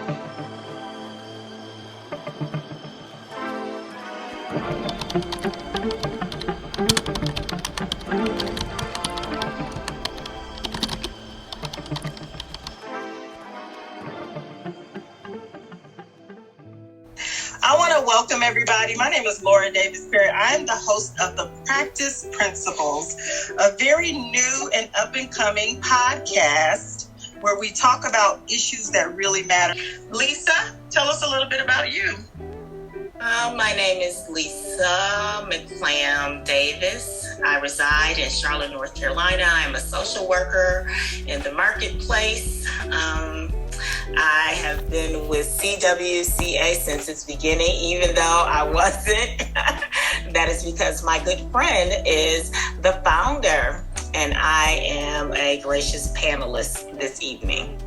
I want to welcome everybody. My name is Laura Davis Perry. I'm the host of the Practice Principles, a very new and up-and-coming podcast where we talk about issues that really matter. Lisa, tell us a little bit about you. My name is Lisa McClam Davis. I reside in Charlotte, North Carolina. I'm a social worker in the marketplace. I have been with CWCA since its beginning, even though I wasn't. That is because my good friend is the founder, and I am a gracious panelist this evening.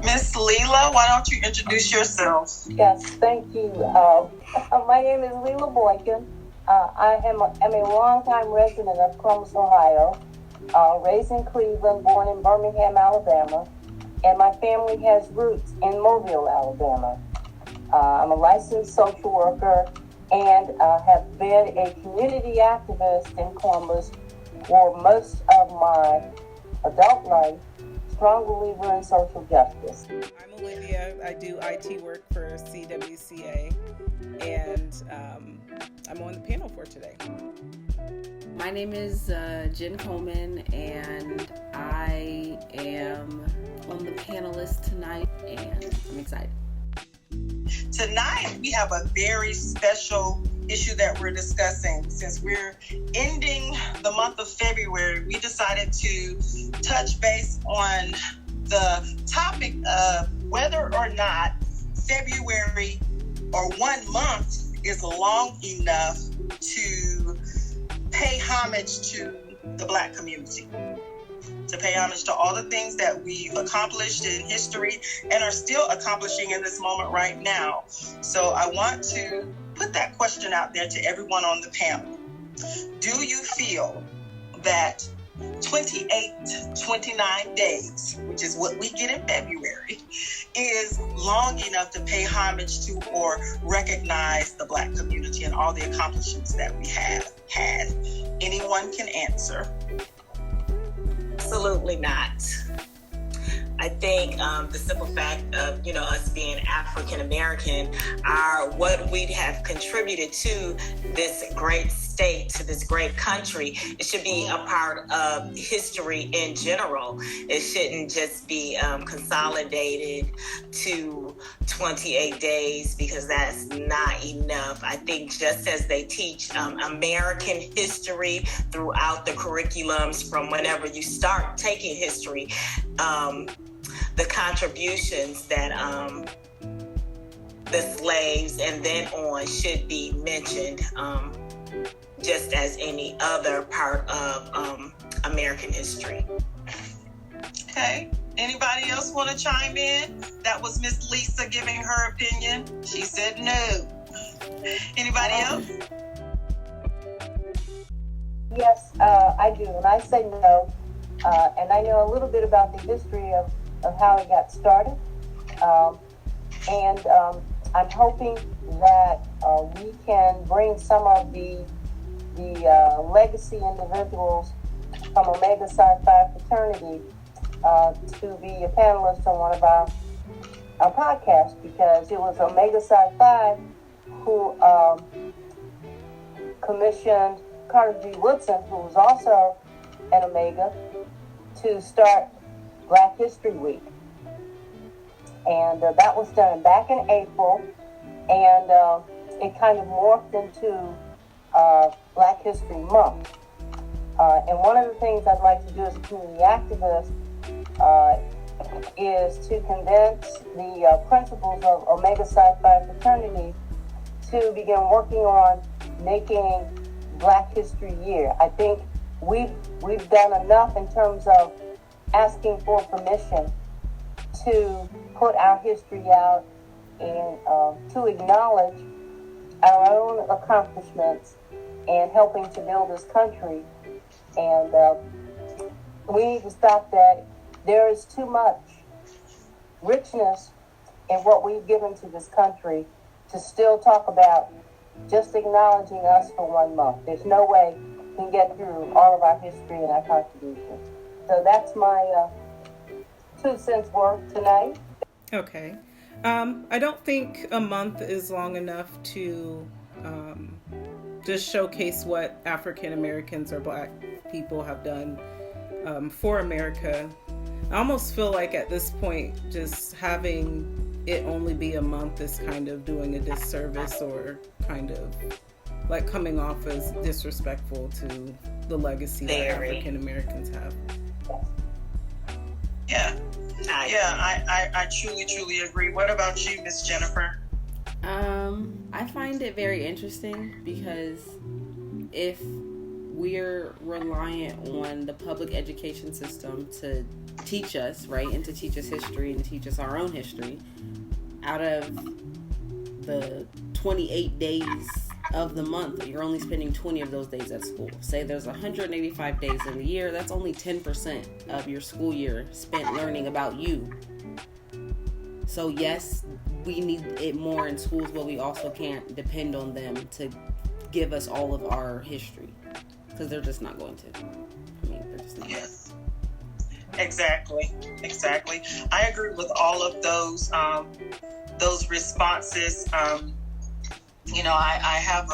Miss Leela, why don't you introduce yourself? Yes, thank you. My name is Leela Boykin. I am a longtime resident of Columbus, Ohio, raised in Cleveland, born in Birmingham, Alabama, and my family has roots in Mobile, Alabama. I'm a licensed social worker and have been a community activist in Columbus for most of my adult life. Strong believer in social justice. I'm Olivia. I do IT work for CWCA, and I'm on the panel for today. My name is Jen Coleman, and I am on the panelist tonight, and I'm excited. Tonight, we have a very special issue that we're discussing. Since we're ending the month of February, we decided to touch base on the topic of whether or not February or 1 month is long enough to pay homage to the Black community, to pay homage to all the things that we've accomplished in history and are still accomplishing in this moment right now. So I want to put that question out there to everyone on the panel. Do you feel that 29 days, which is what we get in February, is long enough to pay homage to or recognize the Black community and all the accomplishments that we have had? Anyone can answer. Absolutely not. I think the simple fact of, us being African American, what we have contributed to this great state, to this great country, it should be a part of history in general. It shouldn't just be consolidated to 28 days, because that's not enough. I think just as they teach American history throughout the curriculums from whenever you start taking history, the contributions that the slaves and then on should be mentioned, just as any other part of American history. Okay. Anybody else want to chime in? That was Miss Lisa giving her opinion. She said no. Anybody else? Yes, I do, and I say no. And I know a little bit about the history of how it got started. And I'm hoping that we can bring some of the legacy individuals from Omega Psi Phi fraternity to be a panelist on one of our podcasts, because it was Omega Psi Phi who commissioned Carter G. Woodson, who was also an Omega, to start Black History Week. And that was done back in April, and it kind of morphed into Black History Month. And one of the things I'd like to do as a community activist is to condense the principles of Omega Psi Phi fraternity to begin working on making Black History Year. I think we've done enough in terms of asking for permission to put our history out and to acknowledge our own accomplishments and helping to build this country. And we need to stop that. There is too much richness in what we've given to this country to still talk about just acknowledging us for 1 month. There's no way we can get through all of our history and our contribution. So that's my 2 cents worth tonight. Okay. I don't think a month is long enough to just showcase what African Americans or Black people have done for America. I almost feel like at this point, just having it only be a month is kind of doing a disservice, or kind of like coming off as disrespectful to the legacy that African Americans have. Yeah. I truly agree. What about you, Miss Jennifer? I find it very interesting because if we're reliant on the public education system to teach us, right, and to teach us history and teach us our own history, out of the 28 days of the month, you're only spending 20 of those days at school. Say there's 185 days in the year, that's only 10% of your school year spent learning about you. So yes, we need it more in schools, but we also can't depend on them to give us all of our history, because they're just not going to. I mean, they're just not. Yes. Exactly. I agree with all of those responses. I have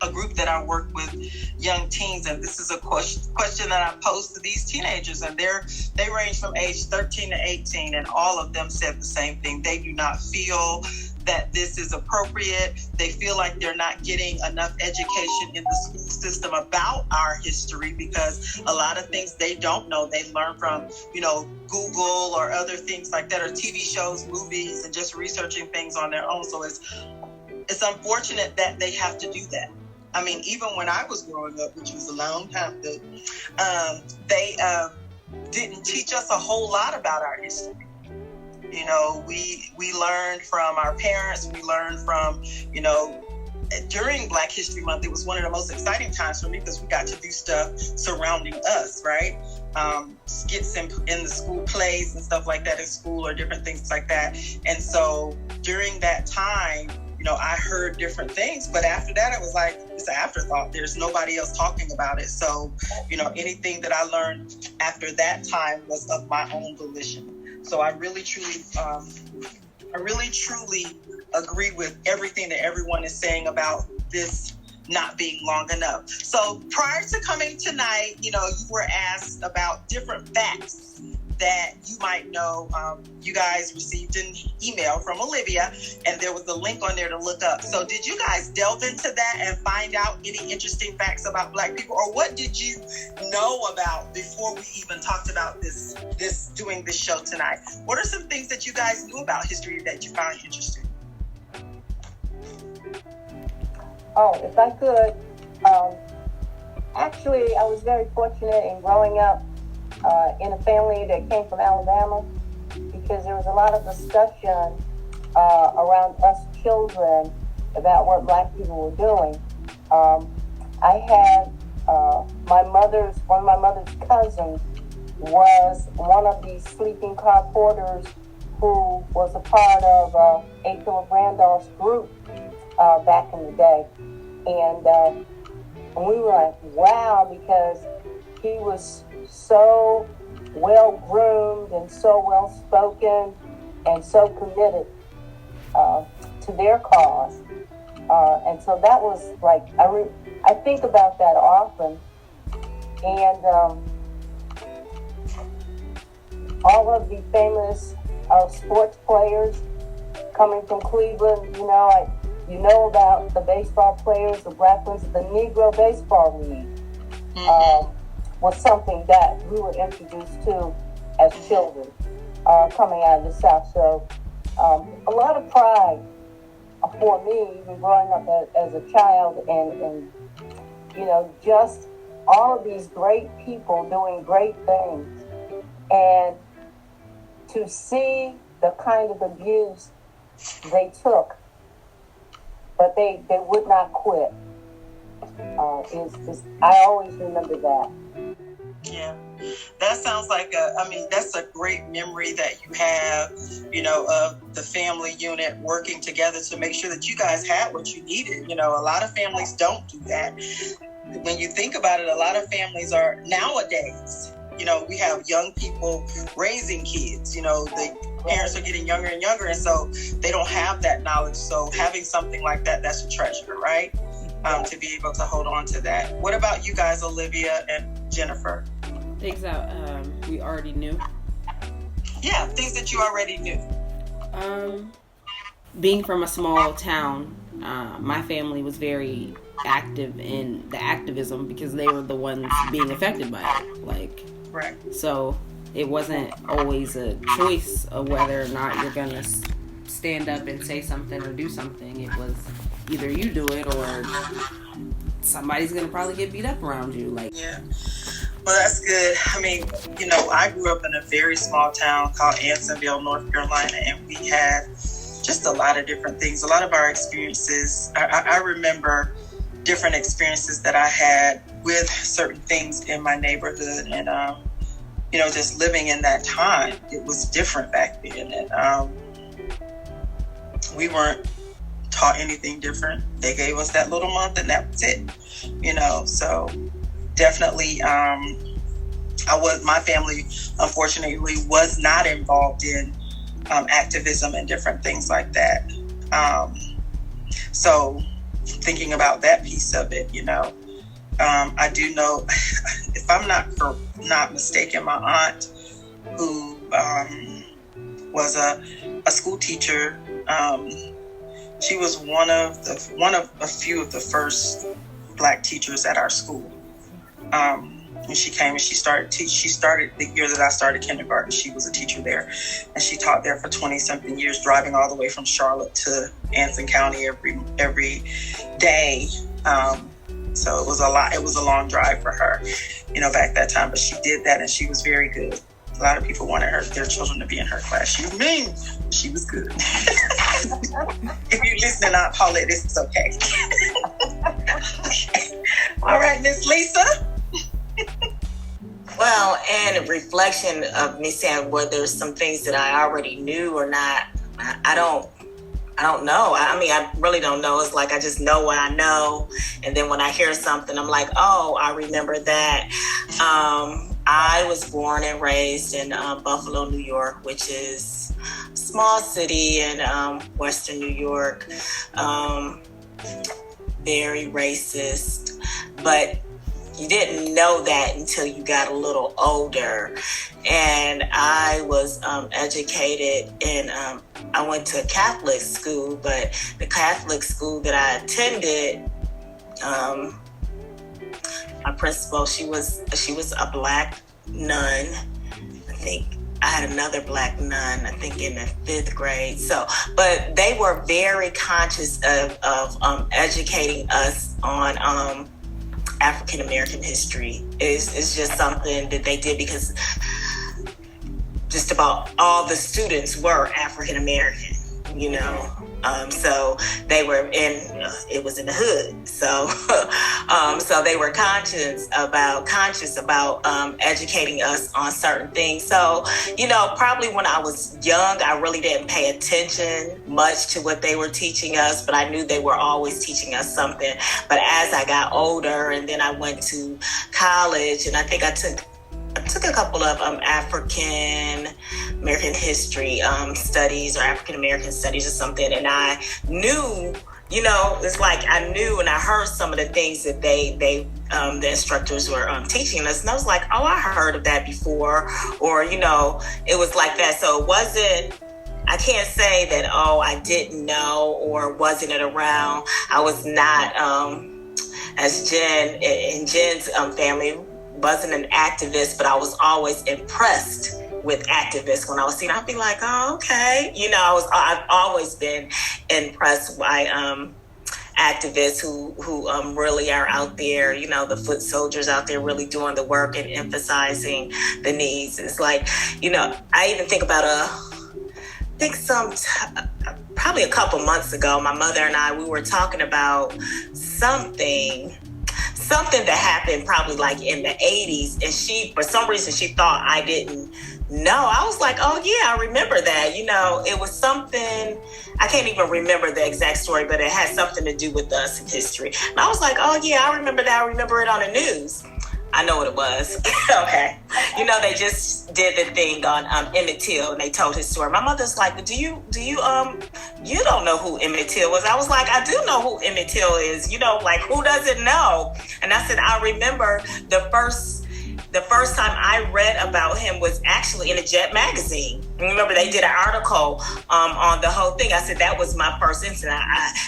a group that I work with, young teens, and this is a question that I pose to these teenagers, and they range from age 13 to 18, and all of them said the same thing. They do not feel that this is appropriate. They feel like they're not getting enough education in the school system about our history, because a lot of things they don't know, they learn from, Google or other things like that, or TV shows, movies, and just researching things on their own. So it's unfortunate that they have to do that. I mean, even when I was growing up, which was a long time ago, they didn't teach us a whole lot about our history. We learned from our parents. We learned from, during Black History Month, it was one of the most exciting times for me because we got to do stuff surrounding us, right? Skits in the school, plays and stuff like that in school, or different things like that. And so during that time, I heard different things, but after that, it was like, it's an afterthought. There's nobody else talking about it. So, anything that I learned after that time was of my own volition. So I really, truly agree with everything that everyone is saying about this not being long enough. So prior to coming tonight, you were asked about different facts that you might know. You guys received an email from Olivia, and there was a link on there to look up. So did you guys delve into that and find out any interesting facts about Black people, or what did you know about before we even talked about this doing this show tonight? What are some things that you guys knew about history that you found interesting? Oh, if I could, actually, I was very fortunate in growing up in a family that came from Alabama, because there was a lot of discussion around us children about what Black people were doing. I had one of my mother's cousins was one of these sleeping car porters who was a part of A. Philip Randolph's group back in the day. And we were like, wow, because he was so well groomed and so well spoken and so committed to their cause. And so that was like, I think about that often. And all of the famous sports players coming from Cleveland, you know about the baseball players, the Black ones, the Negro Baseball League. Was something that we were introduced to as children coming out of the South. So a lot of pride for me, even growing up as a child, and just all of these great people doing great things, and to see the kind of abuse they took, but they would not quit. I always remember that. Yeah, that sounds like that's a great memory that you have, of the family unit working together to make sure that you guys had what you needed. A lot of families don't do that. When you think about it, a lot of families are nowadays, we have young people raising kids, the parents are getting younger and younger, and so they don't have that knowledge. So having something like that, that's a treasure, right? To be able to hold on to that. What about you guys, Olivia and Jennifer? Things that we already knew. Yeah, things that you already knew. Being from a small town, my family was very active in the activism because they were the ones being affected by it. Right. So it wasn't always a choice of whether or not you're gonna stand up and say something or do something. It was either you do it or somebody's gonna probably get beat up around you. Yeah. Well, that's good. I grew up in a very small town called Ansonville, North Carolina, and we had just a lot of different things. A lot of our experiences, I remember different experiences that I had with certain things in my neighborhood, and just living in that time. It was different back then, and we weren't taught anything different. They gave us that little month, and that was it. So definitely, my family, unfortunately, was not involved in activism and different things like that. So thinking about that piece of it, I do know, if I'm not mistaken, my aunt, who was a school teacher, she was one of a few of the first Black teachers at our school. When she came and she started the year that I started kindergarten. She was a teacher there, and she taught there for 20 something years, driving all the way from Charlotte to Anson County every day. So it was a lot. It was a long drive for her, back that time. But she did that, and she was very good. A lot of people wanted their children to be in her class. She was mean. She was good. If you're listening, Aunt Paulette, this is okay. All right, Miss Lisa. Well, and a reflection of me saying whether some things that I already knew or not, I don't know. I really don't know. It's like I just know what I know, and then when I hear something, I'm like, oh, I remember that. I was born and raised in Buffalo, New York, which is a small city in Western New York. Very racist, but you didn't know that until you got a little older. And I was educated in, I went to a Catholic school, but the Catholic school that I attended, my principal, she was a Black nun. I think I had another Black nun, I think in the 5th grade. So, but they were very conscious of educating us on African American history. Is just something that they did because just about all the students were African American, so they were it was in the hood. So, so they were conscious about educating us on certain things. So, probably when I was young, I really didn't pay attention much to what they were teaching us, but I knew they were always teaching us something. But as I got older, and then I went to college, and I think I took a couple of African American history studies or African American studies or something, and I knew, it's like I knew and I heard some of the things that the instructors were teaching us, and I was like, oh, I heard of that before, or it was like that. So it wasn't, I can't say that, oh, I didn't know or wasn't it around. I was not, as Jen in Jen's family, wasn't an activist, but I was always impressed with activists. When I was seeing, I'd be like, oh, okay. I've always been impressed by activists who really are out there, the foot soldiers out there really doing the work and emphasizing the needs. It's like, I even think about probably a couple months ago, my mother and I, we were talking about something something that happened probably like in the 80s, and she, for some reason, she thought I didn't know. I was like, oh yeah, I remember that. You know, it was something, I can't even remember the exact story, but it had something to do with us in history. And I was like, oh yeah, I remember that. I remember it on the news. I know what it was. Okay. You know, they just did the thing on Emmett Till, and they told his story. My mother's like, do you don't know who Emmett Till was? I was like, I do know who Emmett Till is. You know, like, who doesn't know? And I said, I remember the first time I read about him was actually in a Jet magazine. Remember, they did an article on the whole thing. I said, that was my first incident.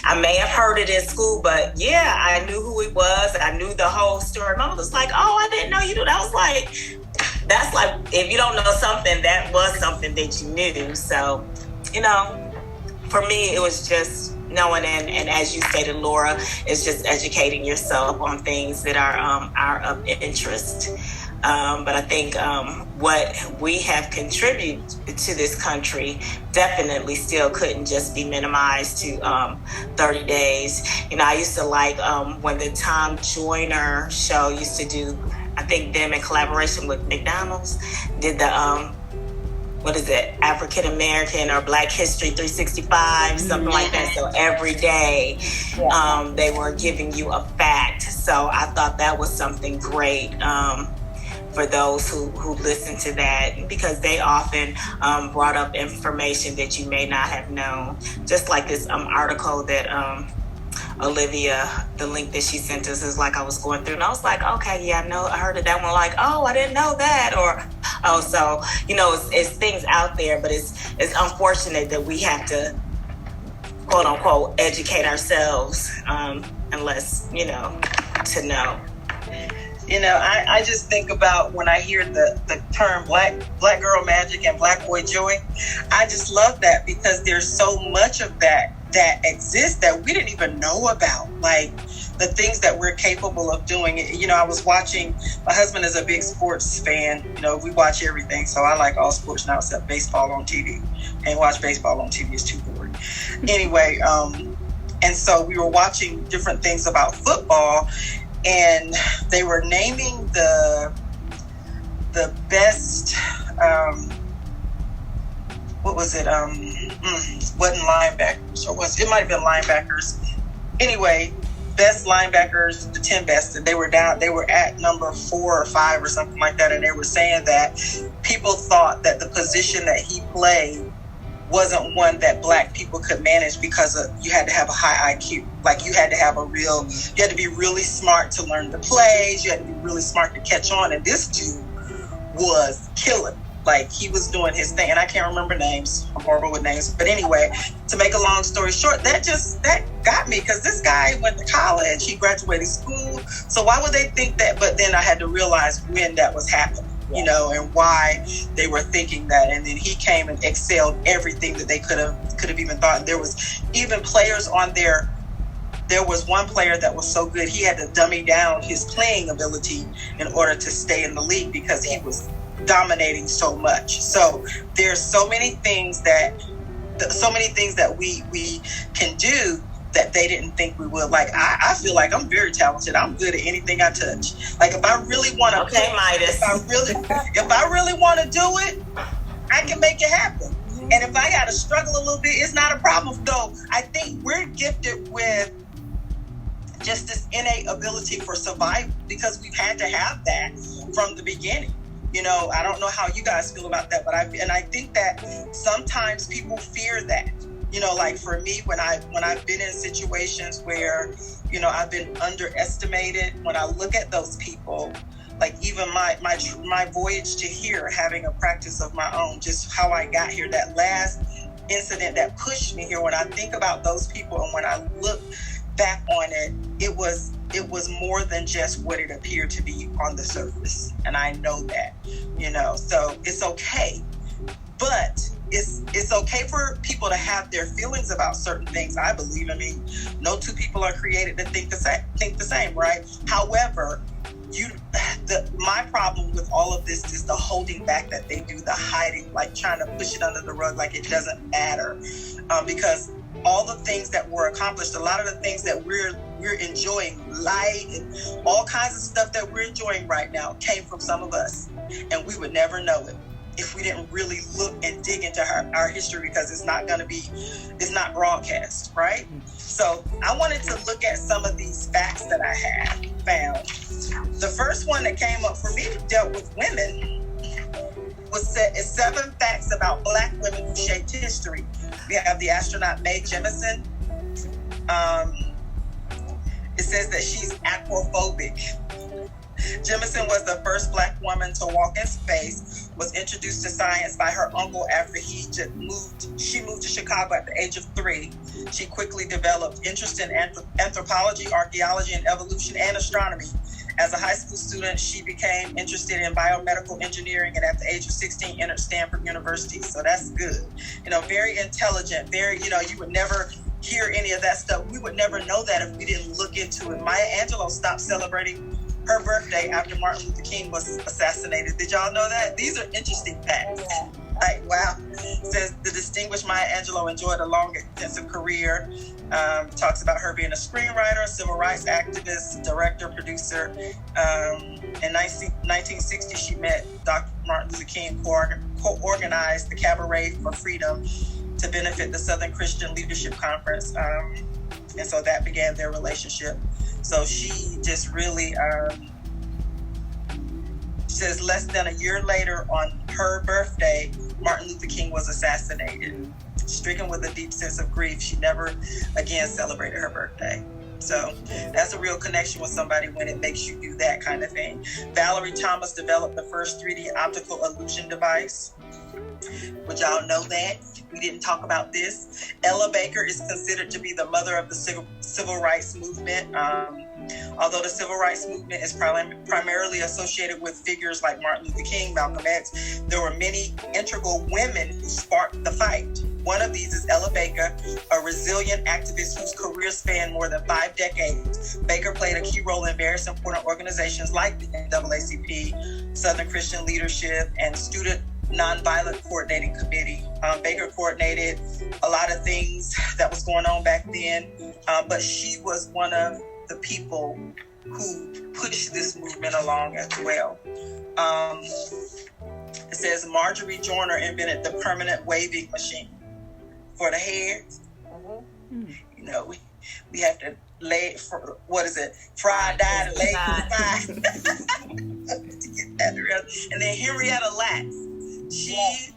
I may have heard it in school, but yeah, I knew who it was. I knew the whole story. Mama was like, oh, I didn't know you knew. I was like, that's like, if you don't know something, that was something that you knew. So, you know, for me, it was just knowing, and as you stated, Laura, it's just educating yourself on things that are of interest. But I think what we have contributed to this country definitely still couldn't just be minimized to 30 days. You know, I used to like when the Tom Joyner show used to do, I think them in collaboration with McDonald's, did the, what is it, African American or Black History 365, something like that. So every day they were giving you a fact. So I thought that was something great. For those who listen to that, because they often brought up information that you may not have known. Just like this article that Olivia, the link that she sent us is like I was going through, and I was like, okay, yeah, I heard of that one. Like, oh, I didn't know that, or oh, so you know, it's things out there, but it's unfortunate that we have to, quote unquote, educate ourselves, unless, you know, to know. You know, I just think about when I hear the term black girl magic and black boy joy. I just love that, because there's so much of that exists that we didn't even know about. Like the things that we're capable of doing. You know, I was watching, my husband is a big sports fan. You know, we watch everything. So I like all sports now except baseball on TV. And watch baseball on TV is too boring. Anyway, and so we were watching different things about football, and they were naming the best, what was it? Wasn't linebackers, or it might have been linebackers. Anyway, best linebackers, the 10 best, and they were at number 4 or 5 or something like that. And they were saying that people thought that the position that he played wasn't one that black people could manage, because you had to have a high IQ. Like you had to be really smart to learn the plays. You had to be really smart to catch on. And this dude was killing. Like he was doing his thing. And I can't remember names. I'm horrible with names. But anyway, to make a long story short, that got me, because this guy went to college. He graduated school. So why would they think that? But then I had to realize when that was happening. You know, and why they were thinking that. And then he came and excelled everything that they could have even thought. And there was even players on there. There was one player that was so good, he had to dummy down his playing ability in order to stay in the league, because he was dominating so much. So there's so many things that we can do that they didn't think we would. Like I feel like I'm very talented. I'm good at anything I touch. Like if I really want to, okay, Midas. If I really want to do it, I can make it happen. And if I got to struggle a little bit, it's not a problem. Though I think we're gifted with just this innate ability for survival, because we've had to have that from the beginning. You know, I don't know how you guys feel about that, but I think that sometimes people fear that. You know, like for me, when I've been in situations where, you know, I've been underestimated, when I look at those people, like even my voyage to here, having a practice of my own, just how I got here, that last incident that pushed me here, when I think about those people and when I look back on it, it was more than just what it appeared to be on the surface. And I know that, you know, so it's okay. But it's okay for people to have their feelings about certain things, I believe. I mean, no two people are created to think the same, right? However, my problem with all of this is the holding back that they do, the hiding, like trying to push it under the rug like it doesn't matter. Because all the things that were accomplished, a lot of the things that we're we're enjoying, light and all kinds of stuff that we're enjoying right now came from some of us, and we would never know it if we didn't really look and dig into our history, because it's not broadcast, right? So I wanted to look at some of these facts that I had found. The first one that came up for me dealt with women. Is 7 facts about Black women who shaped history. We have the astronaut Mae Jemison. It says that she's aquaphobic. Jemison was the first Black woman to walk in space, was introduced to science by her uncle after she moved to Chicago at the age of 3. She quickly developed interest in anthropology, archaeology, and evolution, and astronomy. As a high school student, she became interested in biomedical engineering, and at the age of 16, entered Stanford University. So that's good. Very intelligent, you would never hear any of that stuff. We would never know that if we didn't look into it. Maya Angelou stopped celebrating her birthday after Martin Luther King was assassinated. Did y'all know that? These are interesting facts. Like, wow. It says the distinguished Maya Angelou enjoyed a long, intensive career. Talks about her being a screenwriter, civil rights activist, director, producer. In 1960, she met Dr. Martin Luther King, co-organized the Cabaret for Freedom to benefit the Southern Christian Leadership Conference. And so that began their relationship. So she just really says less than a year later, on her birthday, Martin Luther King was assassinated. Stricken with a deep sense of grief, she never again celebrated her birthday. So that's a real connection with somebody when it makes you do that kind of thing. Valerie Thomas developed the first 3D optical illusion device. Would y'all know that? We didn't talk about this. Ella Baker is considered to be the mother of the civil rights movement. Although the civil rights movement is primarily associated with figures like Martin Luther King, Malcolm X, there were many integral women who sparked the fight. One of these is Ella Baker, a resilient activist whose career spanned more than 5 decades. Baker played a key role in various important organizations like the NAACP, Southern Christian Leadership, and Student Nonviolent Coordinating Committee. Baker coordinated a lot of things that was going on back then, but she was one of the people who pushed this movement along as well. It says Marjorie Joyner invented the permanent waving machine for the hair. We have to lay, fry, dye, and lay to get that around. And then Henrietta Lacks, she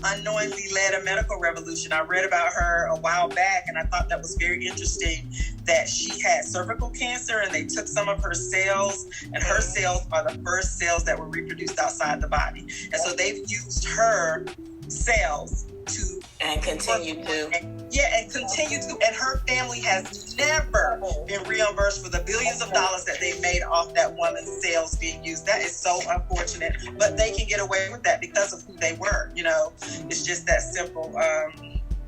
unknowingly led a medical revolution. I read about her a while back, and I thought that was very interesting, that she had cervical cancer, and they took some of her cells, and her cells are the first cells that were reproduced outside the body. And so they've used her cells to continue to. And her family has never been reimbursed for the billions of dollars that they made off that woman's cells being used. That is so unfortunate, but they can get away with that because of who they were. It's just that simple.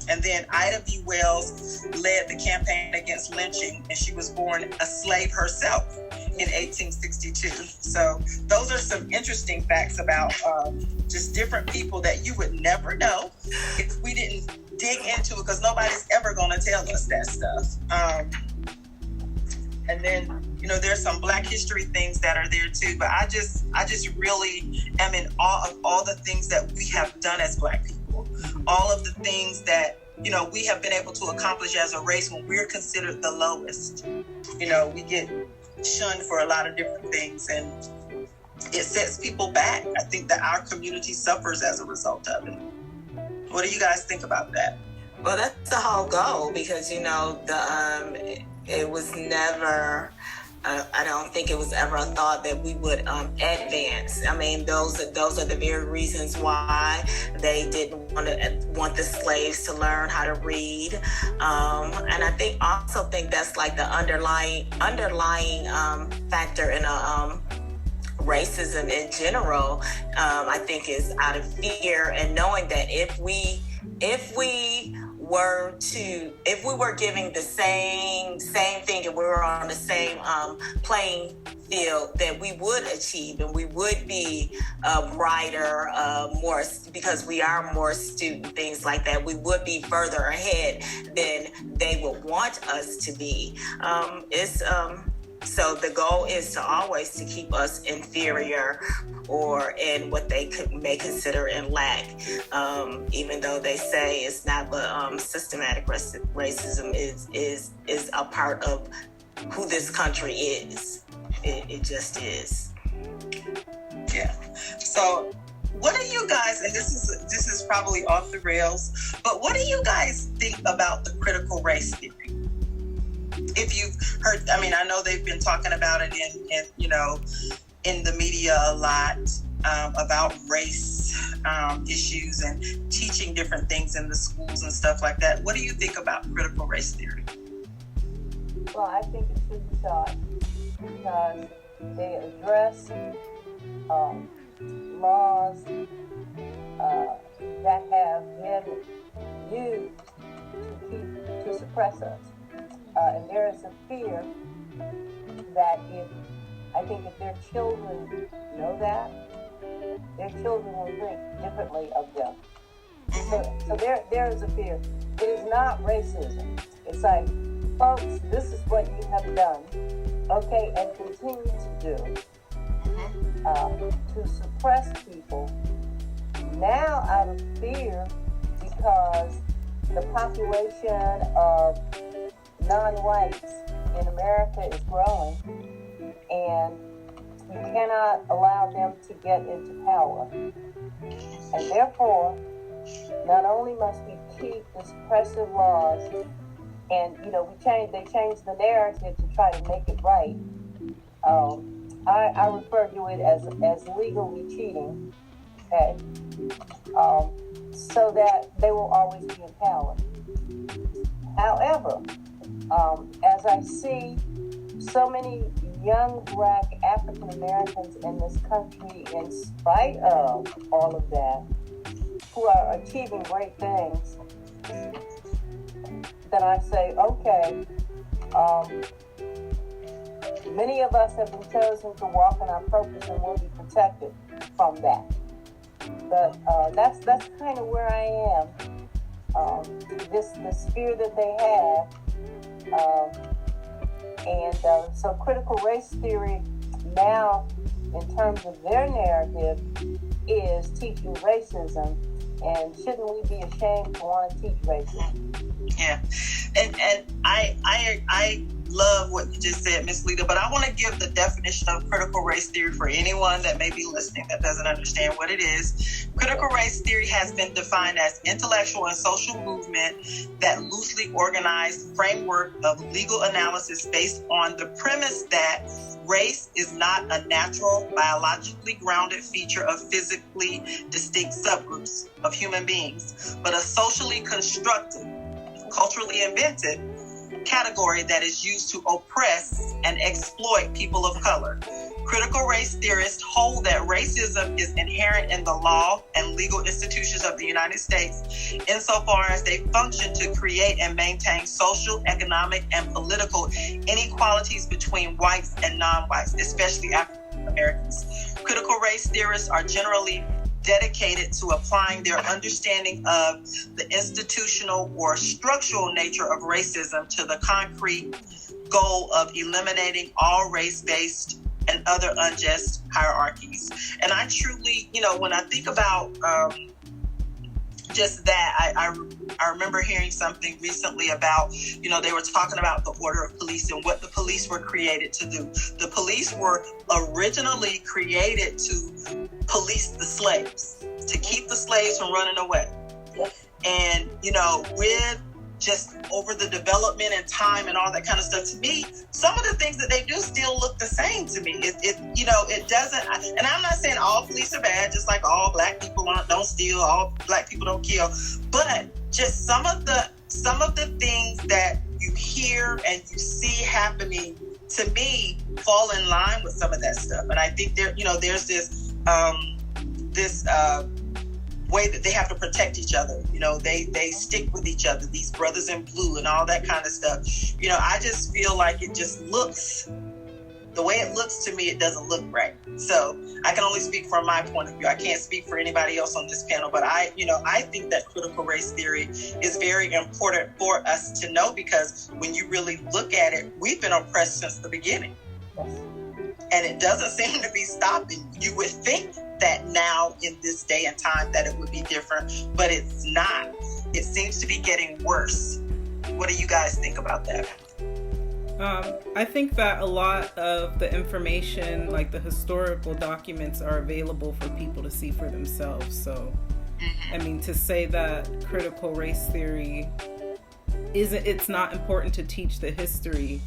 And then Ida B. Wells led the campaign against lynching, and she was born a slave herself in 1862. So those are some interesting facts about just different people that you would never know if we didn't dig into it, because nobody's ever going to tell us that stuff. And then, there's some Black history things that are there too, but I just really am in awe of all the things that we have done as Black people, all of the things that, we have been able to accomplish as a race when we're considered the lowest. We get shunned for a lot of different things, and it sets people back. I think that our community suffers as a result of it. What do you guys think about that? Well, that's the whole goal, because it was never. I don't think it was ever a thought that we would advance. I mean, those are the very reasons why they didn't want the slaves to learn how to read. And I also think that's like the underlying factor in racism in general. I think is out of fear and knowing that if we if we were giving the same thing and we were on the same playing field, that we would achieve and we would be brighter, more, because we are more astute and things like that. We would be further ahead than they would want us to be. So the goal is to always to keep us inferior or in what they may consider in lack, even though they say it's not, but systematic racism is a part of who this country is. It just is. Yeah. So what do you guys, and this is probably off the rails, but what do you guys think about the critical race theory? If you've heard, I mean, I know they've been talking about it in the media a lot, about race issues and teaching different things in the schools and stuff like that. What do you think about critical race theory? Well, I think it should be taught because they address laws that have been used to suppress us. And there is a fear that if their children know that, their children will think differently of them. So there is a fear. It is not racism. It's like, folks, this is what you have done, okay, and continue to do to suppress people. Now out of fear, because the population of non-whites in America is growing, and you cannot allow them to get into power. And therefore, not only must we keep the suppressive laws, and they changed the narrative to try to make it right. I refer to it as legally cheating, okay? So that they will always be in power. However, as I see so many young Black African Americans in this country, in spite of all of that, who are achieving great things, then I say, okay, many of us have been chosen to walk in our purpose and will be protected from that. But that's kind of where I am. This fear that they have. So critical race theory now, in terms of their narrative, is teaching racism. And shouldn't we be ashamed to want to teach racism? Yeah. And I love what you just said, Ms. Lita, but I want to give the definition of critical race theory for anyone that may be listening that doesn't understand what it is. Critical race theory has been defined as intellectual and social movement that loosely organized framework of legal analysis based on the premise that race is not a natural, biologically grounded feature of physically distinct subgroups of human beings, but a socially constructed, culturally invented category that is used to oppress and exploit people of color. Critical race theorists hold that racism is inherent in the law and legal institutions of the United States insofar as they function to create and maintain social, economic, and political inequalities between whites and non-whites, especially African Americans. Critical race theorists are generally dedicated to applying their understanding of the institutional or structural nature of racism to the concrete goal of eliminating all race-based and other unjust hierarchies. And I truly, when I think about just that, I remember hearing something recently about, they were talking about the order of police and what the police were created to do. The police were originally created to police the slaves, to keep the slaves from running away. And, with just over the development and time and all that kind of stuff, to me, some of the things that they do still look the same to me. It doesn't, and I'm not saying all police are bad, just like all Black people don't steal, all Black people don't kill, but just some of the things that you hear and you see happening, to me, fall in line with some of that stuff. And I think there's this way that they have to protect each other. You know, they stick with each other, these brothers in blue and all that kind of stuff. You know, I just feel like it just looks, the way it looks to me, it doesn't look right. So I can only speak from my point of view. I can't speak for anybody else on this panel, but I think that critical race theory is very important for us to know, because when you really look at it, we've been oppressed since the beginning. And it doesn't seem to be stopping. You would think that now in this day and time that it would be different, but it's not. It seems to be getting worse. What do you guys think about that? I think that a lot of the information, like the historical documents, are available for people to see for themselves. So, I mean, to say that critical race theory it's not important to teach the history,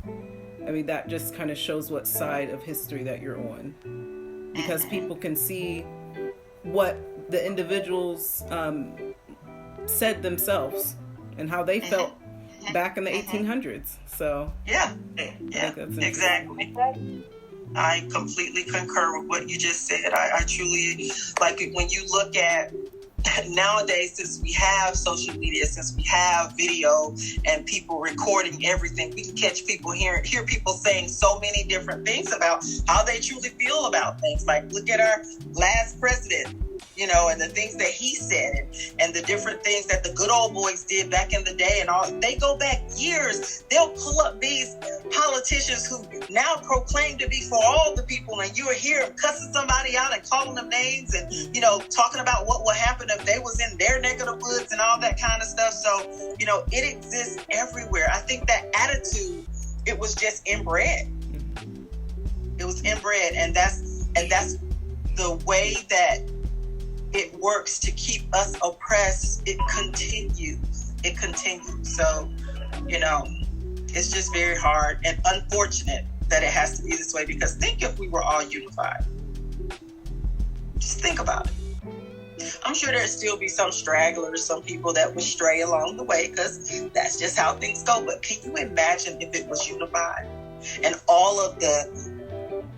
I mean, that just kind of shows what side of history that you're on. Because people can see what the individuals said themselves and how they felt back in the 1800s. So yeah, exactly. I completely concur with what you just said. I truly, like, when you look at nowadays, since we have social media, since we have video and people recording everything, we can catch people hear people saying so many different things about how they truly feel about things. Like, look at our last president, you know, and the things that he said, and the different things that the good old boys did back in the day, and all. They go back years. They'll pull up these politicians who now proclaim to be for all the people, and you hear them cussing somebody out and calling them names, and, you know, talking about what would happen if they was in their neck of the woods and all that kind of stuff. So, you know, it exists everywhere. I think that attitude, it was just inbred. It was inbred, and that's the way that it works to keep us oppressed. It continues. So, you know, it's just very hard and unfortunate that it has to be this way, because think if we were all unified. Just think about it. I'm sure there'd still be some stragglers, some people that would stray along the way, because that's just how things go. But can you imagine if it was unified? And all of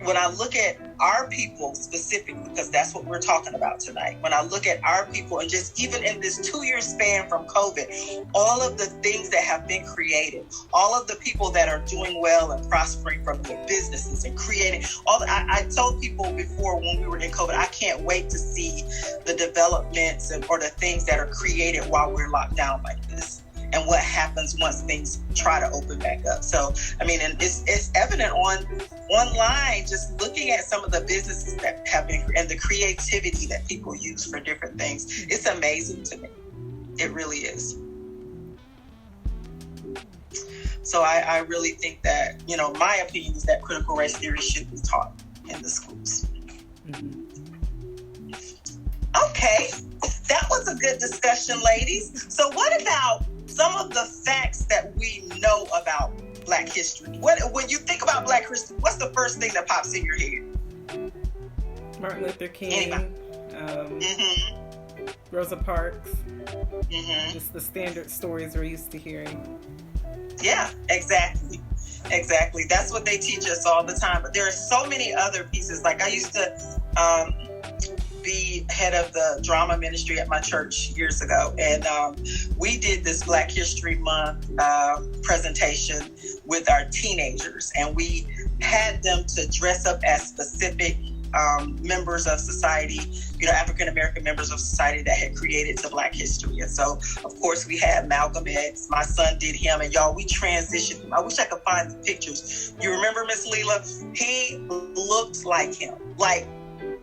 when I look at our people specifically, because that's what we're talking about tonight, when I look at our people, and just even in this 2-year span from COVID, all of the things that have been created, all of the people that are doing well and prospering from their businesses and creating I told people before when we were in COVID, I can't wait to see the developments or the things that are created while we're locked down like this, and what happens once things try to open back up. So, I mean, and it's evident online, just looking at some of the businesses that have been, and the creativity that people use for different things. It's amazing to me. It really is. So I really think that, you know, my opinion is that critical race theory should be taught in the schools. Okay, that was a good discussion, ladies. So what about some of the facts that we know about Black history? When you think about Black history, what's the first thing that pops in your head? Martin Luther King, Rosa Parks, just the standard stories we're used to hearing. Yeah, exactly. That's what they teach us all the time. But there are so many other pieces. Like, I used to be head of the drama ministry at my church years ago, and we did this Black History Month presentation with our teenagers, and we had them to dress up as specific members of society, you know, African American members of society that had created the Black history. And so, of course, we had Malcolm X. My son did him, and y'all, we transitioned him. I wish I could find the pictures. You remember, Miss Leela? He looked like him. Like,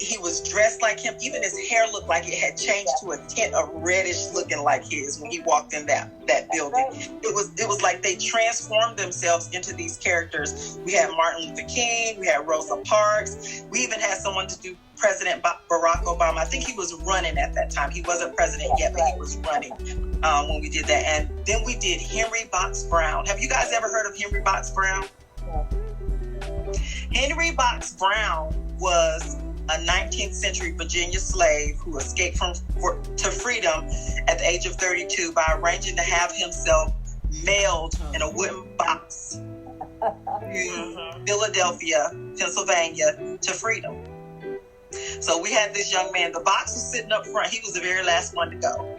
he was dressed like him. Even his hair looked like it had changed to a tint of reddish looking like his when he walked in that building. It was like they transformed themselves into these characters. We had Martin Luther King, we had Rosa Parks, we even had someone to do President Barack Obama. I think he was running at that time. He wasn't president yet, but he was running when we did that. And then we did Henry Box Brown. Have you guys ever heard of Henry Box Brown? Henry Box Brown was a 19th century Virginia slave who escaped to freedom at the age of 32 by arranging to have himself mailed in a wooden box to Philadelphia, Pennsylvania, to freedom. So we had this young man. The box was sitting up front. He was the very last one to go.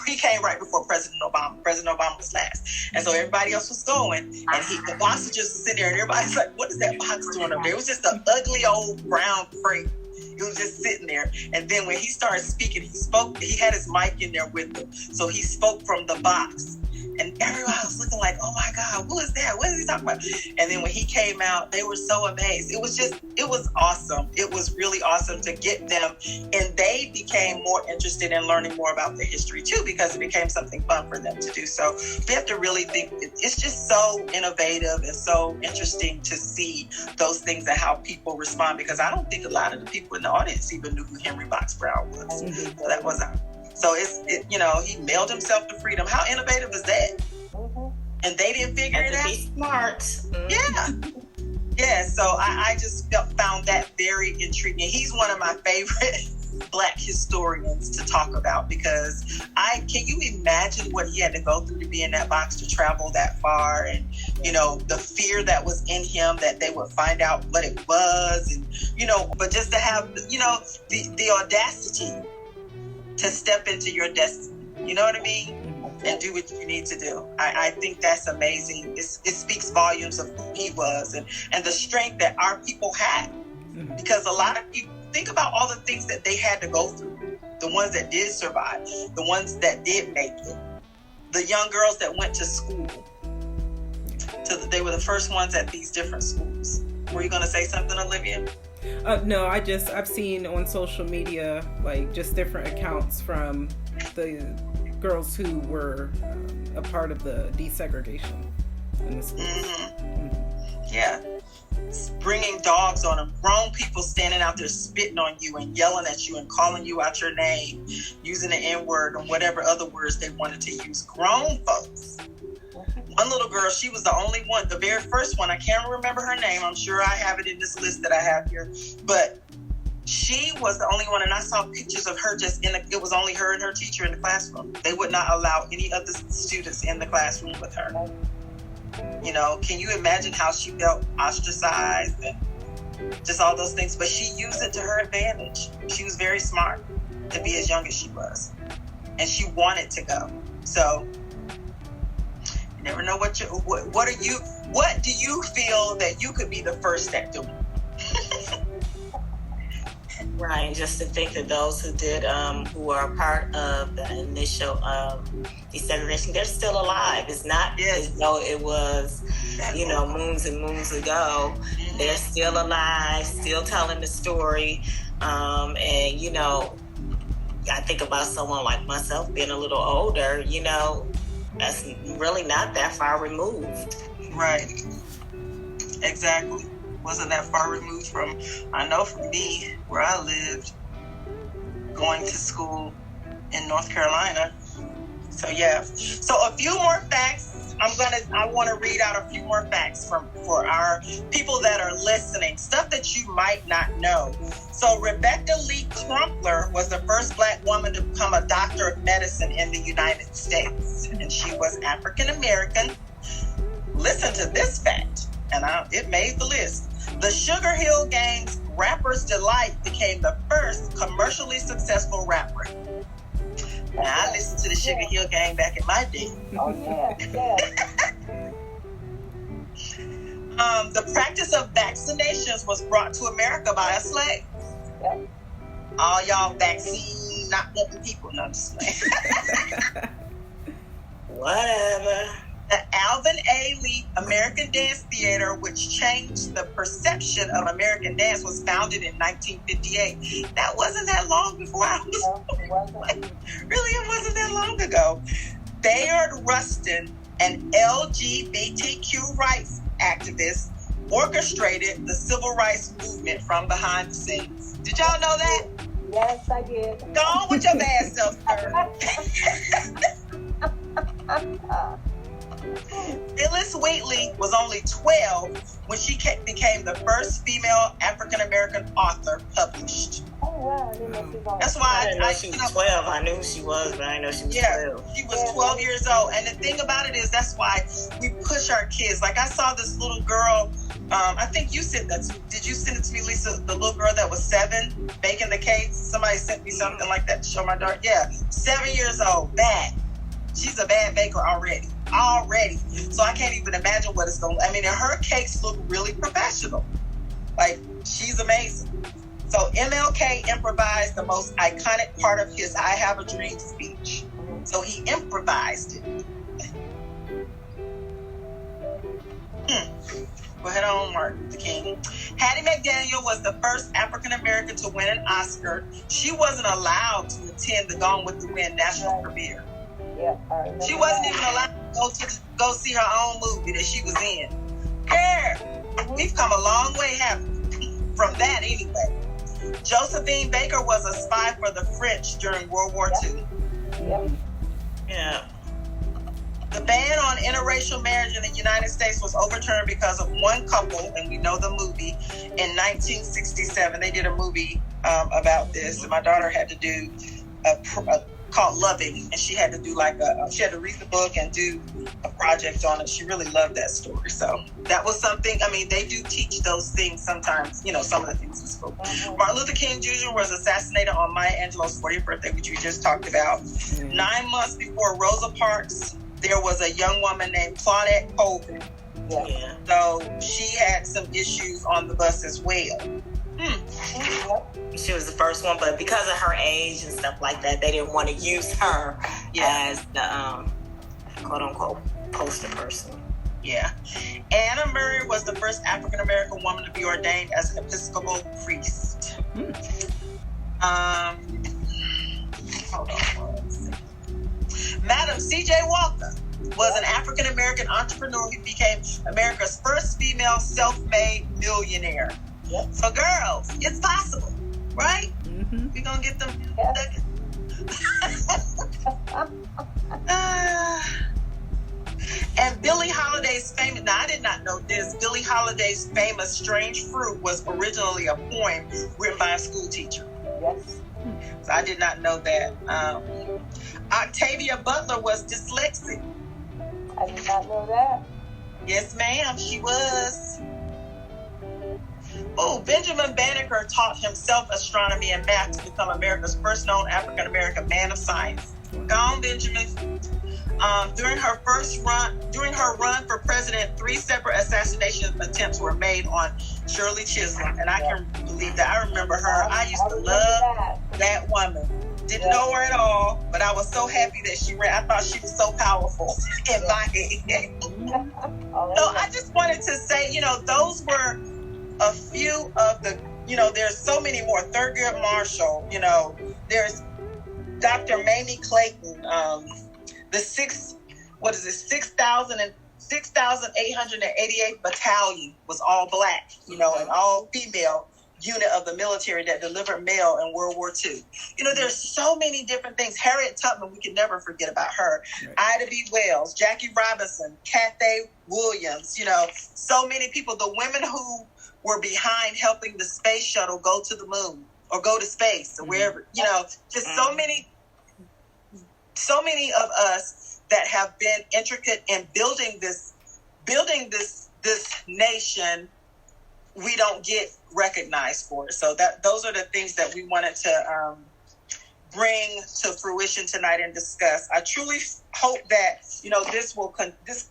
He came right before President Obama. President Obama was last. And so everybody else was going. And the box was just sitting there. And everybody's like, what is that box doing up there? It was just an ugly old brown crate. It was just sitting there. And then when he started speaking, he had his mic in there with him. So he spoke from the box. And everyone was looking like, oh my God, who is that? What is he talking about? And then when he came out, they were so amazed. It was awesome. It was really awesome to get them. And they became more interested in learning more about the history too, because it became something fun for them to do. So we have to really think, it's just so innovative and so interesting to see those things and how people respond, because I don't think a lot of the people in the audience even knew who Henry Box Brown was. Mm-hmm. So that was So he mailed himself to freedom. How innovative is that? Mm-hmm. And they didn't figure it out. Be smart. Mm-hmm. Yeah. So I just found that very intriguing. He's one of my favorite Black historians to talk about, because can you imagine what he had to go through to be in that box, to travel that far, and the fear that was in him that they would find out what it was, and but just to have the audacity to step into your destiny, you know what I mean? And do what you need to do. I think that's amazing. It speaks volumes of who he was and the strength that our people had. Because a lot of people, think about all the things that they had to go through. The ones that did survive, the ones that did make it, the young girls that went to school. They were the first ones at these different schools. Were you going to say something, Olivia? No, I've seen on social media, like, just different accounts from the girls who were a part of the desegregation in the schools. Mm-hmm. Yeah. Bringing dogs on them. Grown people standing out there spitting on you and yelling at you and calling you out your name, using the N-word or whatever other words they wanted to use. Grown folks. One little girl, she was the only one, the very first one. I can't remember her name. I'm sure I have it in this list that I have here. But she was the only one, and I saw pictures of her it was only her and her teacher in the classroom. They would not allow any other students in the classroom with her. Can you imagine how she felt ostracized and just all those things? But she used it to her advantage. She was very smart to be as young as she was. And she wanted to go. So you never know what do you feel that you could be the first at doing? Right, just to think that those who did, who are part of the initial desegregation, they're still alive. It's not as though it was, moons and moons ago. Mm-hmm. They're still alive, still telling the story. And, I think about someone like myself being a little older, that's really not that far removed. Right. Exactly. Wasn't that far removed from, I know from me, where I lived, going to school in North Carolina. So yeah. So a few more facts. I want to read out a few more facts for our people that are listening. Stuff that you might not know. So Rebecca Lee Crumpler was the first Black woman to become a doctor of medicine in the United States. And she was African American. Listen to this fact. And it made the list. The Sugar Hill Gang's Rapper's Delight became the first commercially successful rapper. Now, I listened to the Sugar Hill Gang back in my day. Oh, yeah. The practice of vaccinations was brought to America by a slave. Yeah. All y'all vaccine not wanting people. No, I'm just playing. Whatever. The Alvin A. Lee American Dance Theater, which changed the perception of American dance, was founded in 1958. That wasn't that long before I was really, it wasn't that long ago. Bayard Rustin, an LGBTQ rights activist, orchestrated the civil rights movement from behind the scenes. Did y'all know that? Yes, I did. Go on with your bad self, sir. Phyllis Wheatley was only 12 when she became the first female African-American author published. Oh, wow. I didn't know she was on. That's why I didn't know she was 12. I knew who she was, but I didn't know she was 12. She was 12 years old. And the thing about it is, that's why we push our kids. Like, I saw this little girl, I think you sent that. Did you send it to me, Lisa? The little girl that was 7 baking the cakes. Somebody sent me something like that to show my daughter. Yeah, 7 years old, bad. She's a bad baker already. So I can't even imagine what it's going to. I mean, and her cakes look really professional. Like, she's amazing. So MLK improvised the most iconic part of his I Have a Dream speech. So he improvised it. Go ahead on, Martin Luther King. Hattie McDaniel was the first African American to win an Oscar. She wasn't allowed to attend the Gone with the Wind national premiere. Yeah, I remember She wasn't that. even allowed to go see her own movie that she was in. Girl, we've come a long way from that anyway. Josephine Baker was a spy for the French during World War II. Yep. Yeah. The ban on interracial marriage in the United States was overturned because of one couple, and we know the movie, in 1967. They did a movie about this, and my daughter had to do called Loving, and she had to do she had to read the book and do a project on it. She really loved that story. So that was something. I mean, they do teach those things sometimes, some of the things in school. Martin Luther King Jr. was assassinated on Maya Angelou's 40th birthday, which we just talked about. 9 months before Rosa Parks, there was a young woman named Claudette Colvin. Yeah. So she had some issues on the bus as well. She was the first one, but because of her age and stuff like that, they didn't want to use her as the quote-unquote poster person. Yeah. Anna Murray was the first African-American woman to be ordained as an Episcopal priest. Hold on one second. Madam C.J. Walker was an African-American entrepreneur who became America's first female self-made millionaire. Yep. So girls, it's possible, right? We're going to get them. And Billie Holiday's famous, now I did not know this, Billie Holiday's famous Strange Fruit was originally a poem written by a school teacher. Yes. So I did not know that. Octavia Butler was dyslexic. I did not know that. Yes, ma'am, she was. Oh, Benjamin Banneker taught himself astronomy and math to become America's first known African-American man of science. Gone, Benjamin. During her run for president, 3 separate assassination attempts were made on Shirley Chisholm, and I can believe that. I remember her. I used to love that woman. Didn't know her at all, but I was so happy that she ran. I thought she was so powerful in my head. So I just wanted to say, those were a few of the, there's so many more. Thurgood Marshall, there's Dr. Mamie Clayton, the 6,888th Battalion was all black, and all female unit of the military that delivered mail in World War II. There's so many different things. Harriet Tubman, we can never forget about her. Right. Ida B. Wells, Jackie Robinson, Cathay Williams, so many people. The women who were behind helping the space shuttle go to the moon or go to space or wherever, just so many of us that have been intricate in building this nation, we don't get recognized for it. So those are the things that we wanted to bring to fruition tonight and discuss. I truly hope that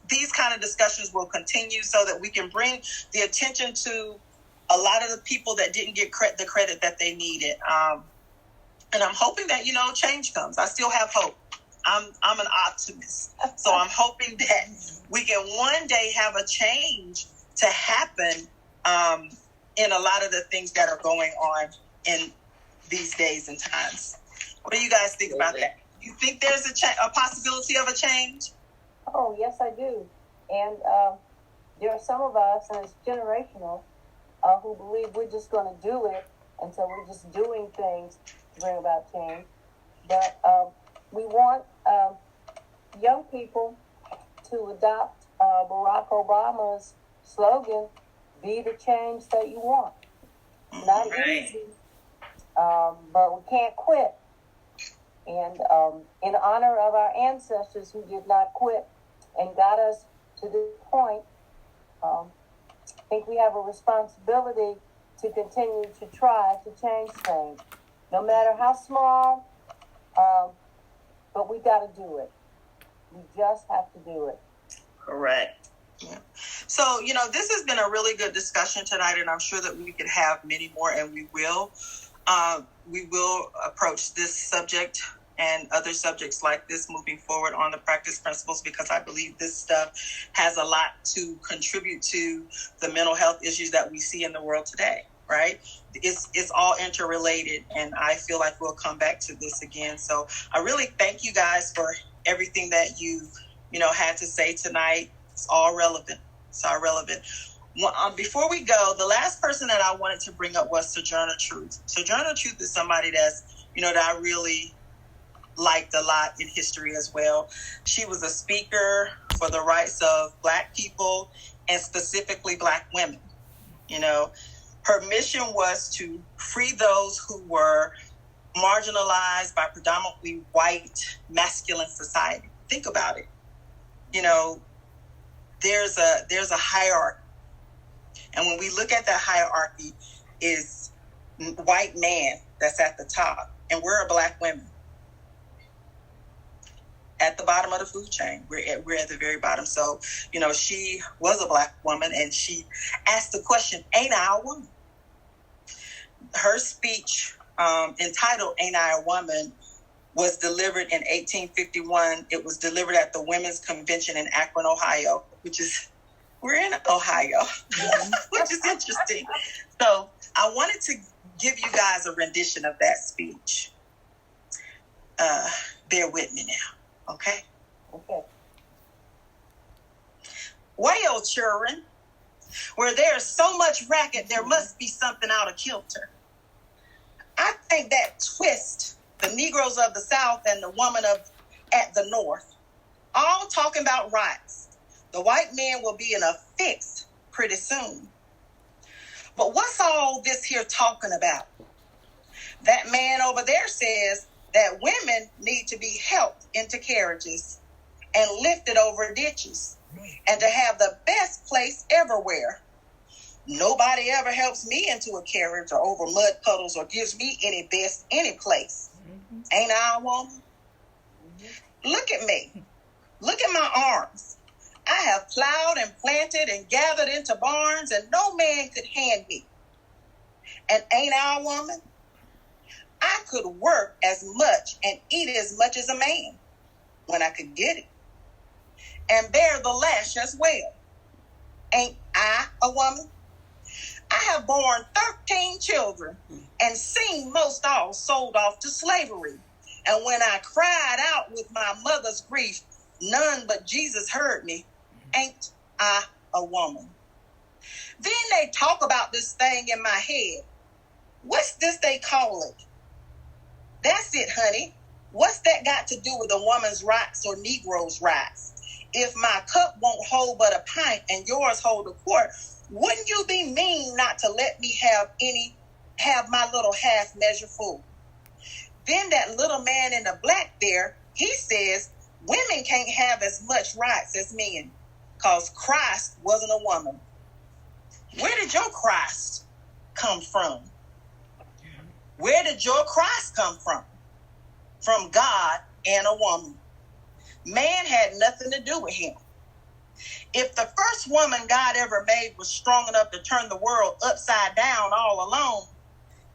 these kind of discussions will continue so that we can bring the attention to a lot of the people that didn't get the credit that they needed. And I'm hoping that change comes. I still have hope. I'm an optimist, so I'm hoping that we can one day have a change to happen in a lot of the things that are going on in these days and times. What do you guys think about that? You think there's a possibility of a change? Oh, yes, I do. And there are some of us, and it's generational, who believe we're just going to do it, and so we're just doing things to bring about change. But we want young people to adopt Barack Obama's slogan, be the change that you want. Not easy, but we can't quit. And in honor of our ancestors who did not quit and got us to this point, I think we have a responsibility to continue to try to change things, no matter how small, but we got to do it. We just have to do it. Correct. Yeah. So, this has been a really good discussion tonight, and I'm sure that we could have many more, and we will. We will approach this subject and other subjects like this moving forward on the practice principles, because I believe this stuff has a lot to contribute to the mental health issues that we see in the world today, right? It's all interrelated, and I feel like we'll come back to this again. So I really thank you guys for everything that you had to say tonight. It's all relevant. It's all relevant. Before we go, the last person that I wanted to bring up was Sojourner Truth. Sojourner Truth is somebody that's, that I really liked a lot in history as well. She was a speaker for the rights of Black people and specifically Black women. Her mission was to free those who were marginalized by predominantly white masculine society. Think about it. There's a hierarchy. And when we look at that hierarchy, is white man that's at the top, and we're a Black women at the bottom of the food chain. We're at the very bottom. So, she was a Black woman, and she asked the question, ain't I a woman? Her speech entitled Ain't I a Woman was delivered in 1851. It was delivered at the Women's Convention in Akron, Ohio, we're in Ohio, which is interesting. So I wanted to give you guys a rendition of that speech. Bear with me now, okay? Okay. Wayo, children, where there's so much racket, there must be something out of kilter. I think that twist, the Negroes of the South and the woman at the North, all talking about rights. The white man will be in a fix pretty soon. But what's all this here talking about? That man over there says that women need to be helped into carriages and lifted over ditches and to have the best place everywhere. Nobody ever helps me into a carriage or over mud puddles or gives me any best any place. Ain't I a woman? Look at me. Look at my arms. I have plowed and planted and gathered into barns, and no man could hand me. And ain't I a woman? I could work as much and eat as much as a man when I could get it, and bear the lash as well. Ain't I a woman? I have borne 13 children and seen most all sold off to slavery. And when I cried out with my mother's grief, none but Jesus heard me. Ain't I a woman? Then they talk about this thing in my head. What's this they call it? That's it, honey. What's that got to do with a woman's rights or Negro's rights? If my cup won't hold but a pint and yours hold a quart, wouldn't you be mean not to let me have my little half measure full? Then that little man in the black there, he says women can't have as much rights as men, because Christ wasn't a woman. Where did your Christ come from? Where did your Christ come from? From God and a woman. Man had nothing to do with him. If the first woman God ever made was strong enough to turn the world upside down all alone,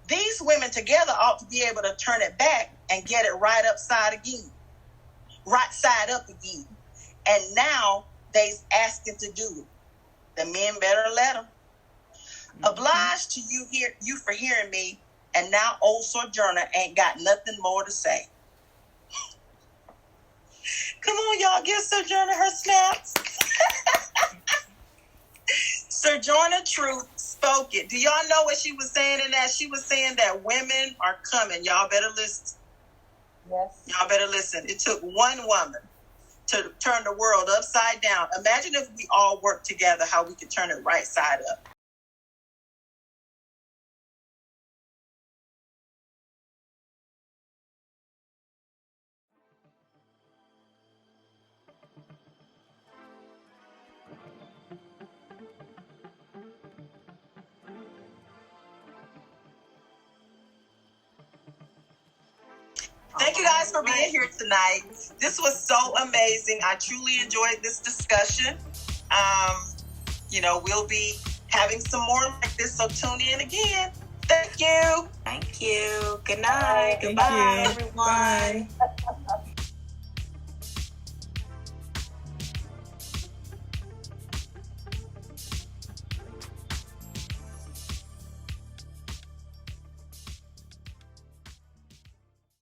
these women together ought to be able to turn it back and get it right side up again. And now they's asking to do it. The men better let them. Obliged to you for hearing me, and now old Sojourner ain't got nothing more to say. Come on, y'all, give Sojourner her snaps. Sojourner Truth spoke it. Do y'all know what she was saying in that? She was saying that women are coming. Y'all better listen. Yes. Y'all better listen. It took one woman to turn the world upside down. Imagine if we all worked together, how we could turn it right side up. Thank you guys for being here tonight. This was so amazing. I truly enjoyed this discussion. We'll be having some more like this, so tune in again. Thank you. Thank you. Good night. Thank Goodbye, you. everyone. Bye.